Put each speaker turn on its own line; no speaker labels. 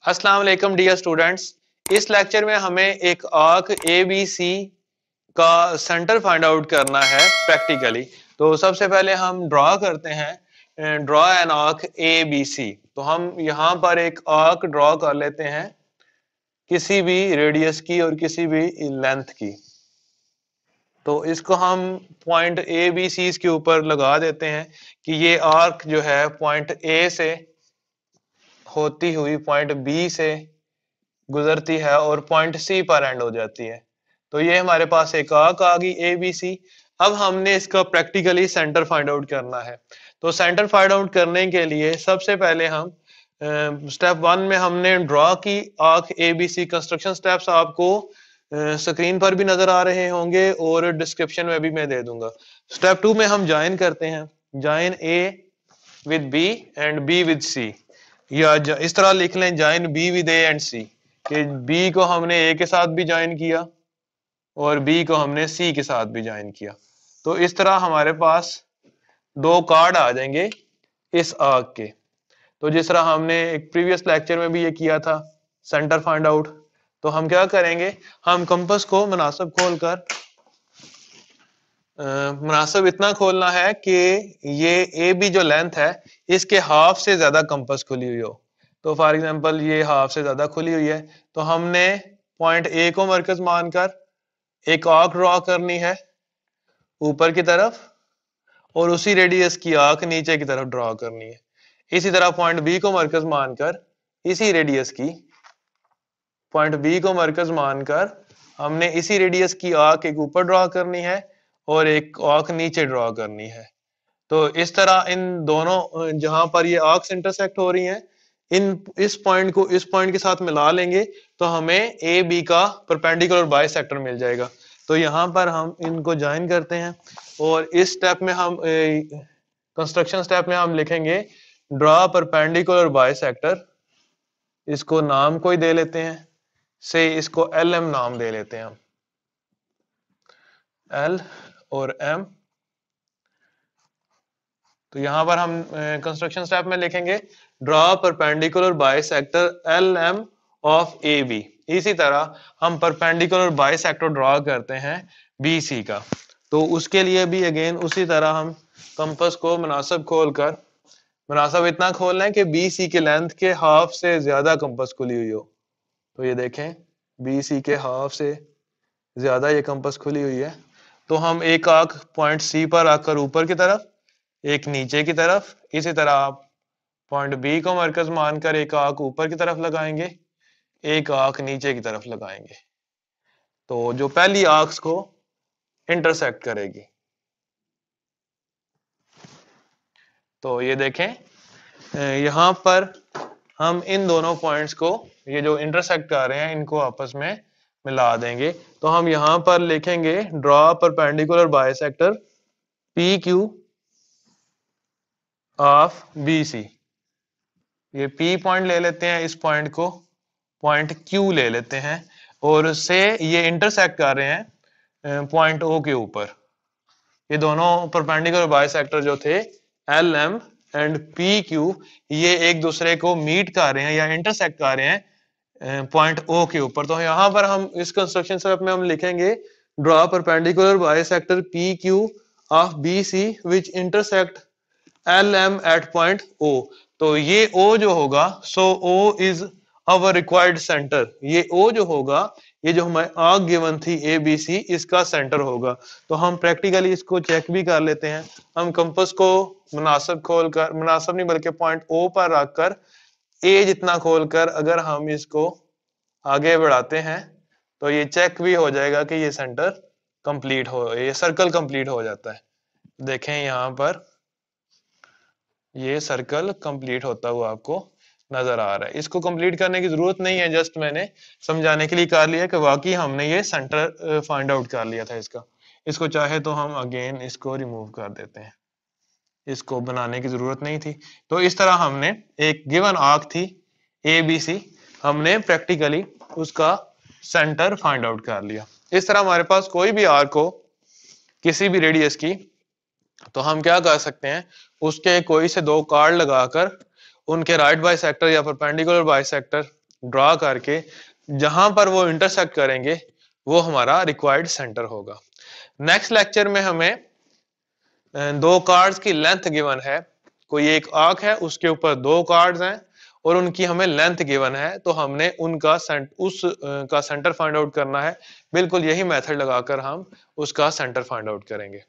अस्सलाम वालेकुम dear students. इस लेक्चर में हमें एक आर्क ए बी सी का सेंटर फाइंड आउट करना है प्रैक्टिकली। तो सबसे पहले हम ड्रॉ करते हैं, draw an arc A B C. तो हम यहाँ पर एक आर्क ड्रॉ कर लेते हैं किसी भी रेडियस की और किसी भी लेंथ की। तो इसको हम पॉइंट ए बी सी के ऊपर लगा देते हैं कि ये आर्क जो है पॉइंट ए से होती हुई पॉइंट बी से गुजरती है और पॉइंट सी पर एंड हो जाती है। तो ये हमारे पास एक आर्क आ गई ए बी सी। अब हमने इसका प्रैक्टिकली सेंटर फाइंड आउट करना है। तो सेंटर फाइंड आउट करने के लिए सबसे पहले हम स्टेप 1 में हमने ड्रॉ की arc A B C. Construction steps आपको स्क्रीन पर भी नजर आ रहे होंगे और डिस्क्रिप्शन में भी मैं दे दूंगा। स्टेप 2 में हम ज्वाइन करते हैं, join A with B and B with C, या इस तरह लिख लें join B with A and C, कि बी को हमने ए के साथ भी ज्वाइन किया और बी को हमने सी के साथ भी ज्वाइन किया। तो इस तरह हमारे पास दो कार्ड आ जाएंगे इस आर्क के। तो जिस तरह हमने एक प्रीवियस लेक्चर में भी ये किया था सेंटर फाइंड आउट, तो हम क्या करेंगे, हम कंपास को मुनासिब खोलकर मुनासिब इतना खोलना है कि ये ए बी जो लेंथ है इसके हाफ से ज्यादा कंपास खुली हुई हो। तो फॉर एग्जांपल ये हाफ से ज्यादा खुली हुई है, तो हमने पॉइंट ए को मरकज मानकर एक आर्क ड्रॉ करनी है ऊपर की तरफ और उसी रेडियस की आर्क नीचे की तरफ ड्रॉ करनी है। इसी तरह पॉइंट बी को मरकज मानकर इसी रेडियस की पॉइंट बी को मरकज मानकर हमने इसी रेडियस की आर्क एक ऊपर ड्रॉ करनी है और एक आर्क नीचे ड्रॉ करनी है। तो इस तरह इन दोनों जहां पर ये आर्क्स इंटरसेक्ट हो रही हैं, इस पॉइंट को इस पॉइंट के साथ मिला लेंगे तो हमें ए बी का परपेंडिकुलर बाइसेक्टर मिल जाएगा। तो यहाँ पर हम इनको ज्वाइन करते हैं और इस स्टेप में हम कंस्ट्रक्शन स्टेप में हम लिखेंगे ड्रॉ परपेंडिकुलर बाइसेक्टर। इसको नाम कोई दे लेते हैं, से इसको एल एम नाम दे लेते हैं हम, एल और एम। तो यहां पर हम कंस्ट्रक्शन स्टेप में लिखेंगे draw perpendicular bisector L M of A B. इसी तरह हम परपेंडिकुलर बाइसेक्टर ड्रॉ करते हैं बी सी का। तो उसके लिए भी अगेन उसी तरह हम कंपास को मुनासिब खोलकर, मुनासिब इतना खोलना है कि बी सी के लेंथ के हाफ से ज्यादा कंपास खुली हुई हो। तो ये देखें बी सी के हाफ से ज्यादा ये कंपास खुली हुई है। तो हम एक आर्क पॉइंट सी पर आकर ऊपर की तरफ, एक नीचे की तरफ, इसी तरह आप पॉइंट बी को मरकज मानकर एक आर्क ऊपर की तरफ लगाएंगे, एक आर्क नीचे की तरफ लगाएंगे, तो जो पहली आर्क्स को इंटरसेक्ट करेगी। तो ये देखें यहां पर हम इन दोनों पॉइंट्स को, ये जो इंटरसेक्ट कर रहे हैं, इनको आपस में मिला देंगे। तो हम यहां पर लिखेंगे draw perpendicular bisector P Q of B C. ये P पॉइंट ले लेते हैं, इस पॉइंट को पॉइंट Q ले लेते हैं और उससे ये इंटरसेक्ट कर रहे हैं पॉइंट O के ऊपर। ये दोनों परपेंडिकुलर बाइसेक्टर जो थे L M and P Q, ये एक दूसरे को मीट कर रहे हैं या इंटरसेक्ट कर रहे हैं पॉइंट O के ऊपर। तो यहाँ पर हम इस कंस्ट्रक्शन स्टेप में हम लिखेंगे draw perpendicular bisector P Q of B C which intersect L M at point O। तो ये O जो होगा, so O is our required centre. ये O जो होगा, ये जो हमारे आर्क गिवन थी ए बी सी, इसका सेंटर होगा। तो हम प्रैक्टिकली इसको चेक भी कर लेते हैं। हम कंपास को मुनासिब खोलकर, मुनासिब नहीं बल्कि पॉइंट O पर रखकर A जितना खोलकर अगर हम इसको आगे बढ़ाते हैं तो ये चेक भी हो जाएगा कि ये सेंटर कंप्लीट हो, ये सर्कल कंप्लीट हो जाता है। देखें यहाँ पर ये सर्कल कंप्लीट होता हुआ आपको नजर आ रहा है। इसको कंप्लीट करने की जरूरत नहीं है, जस्ट मैंने समझाने के लिए कर लिया कि वाकई हमने ये सेंटर फाइंड आउट कर लिया था इसका। इसको चाहे तो हम अगेन इसको रिमूव कर देते हैं, इसको बनाने की जरूरत नहीं थी। तो इस तरह हमने एक गिवन आर्क थी ए बी सी, हमने प्रैक्टिकली उसका सेंटर फाइंड आउट कर लिया। इस तरह हमारे पास कोई भी आर्क हो किसी भी रेडियस की, तो हम क्या कर सकते हैं, उसके कोई से दो कार्ड लगाकर उनके राइट बाइसेक्टर या परपेंडिकुलर बाइसेक्टर ड्रॉ करके जहां पर वो इंटरसेक्ट करेंगे वो हमारा रिक्वायर्ड सेंटर होगा। नेक्स्ट लेक्चर में हमें दो कार्ड्स की लेंथ गिवन है, कोई एक आर्क है उसके ऊपर दो कार्ड्स हैं और उनकी हमें लेंथ गिवन है, तो हमने उनका का सेंटर फाइंड आउट करना है। बिल्कुल यही मेथड लगाकर हम उसका सेंटर फाइंड आउट करेंगे।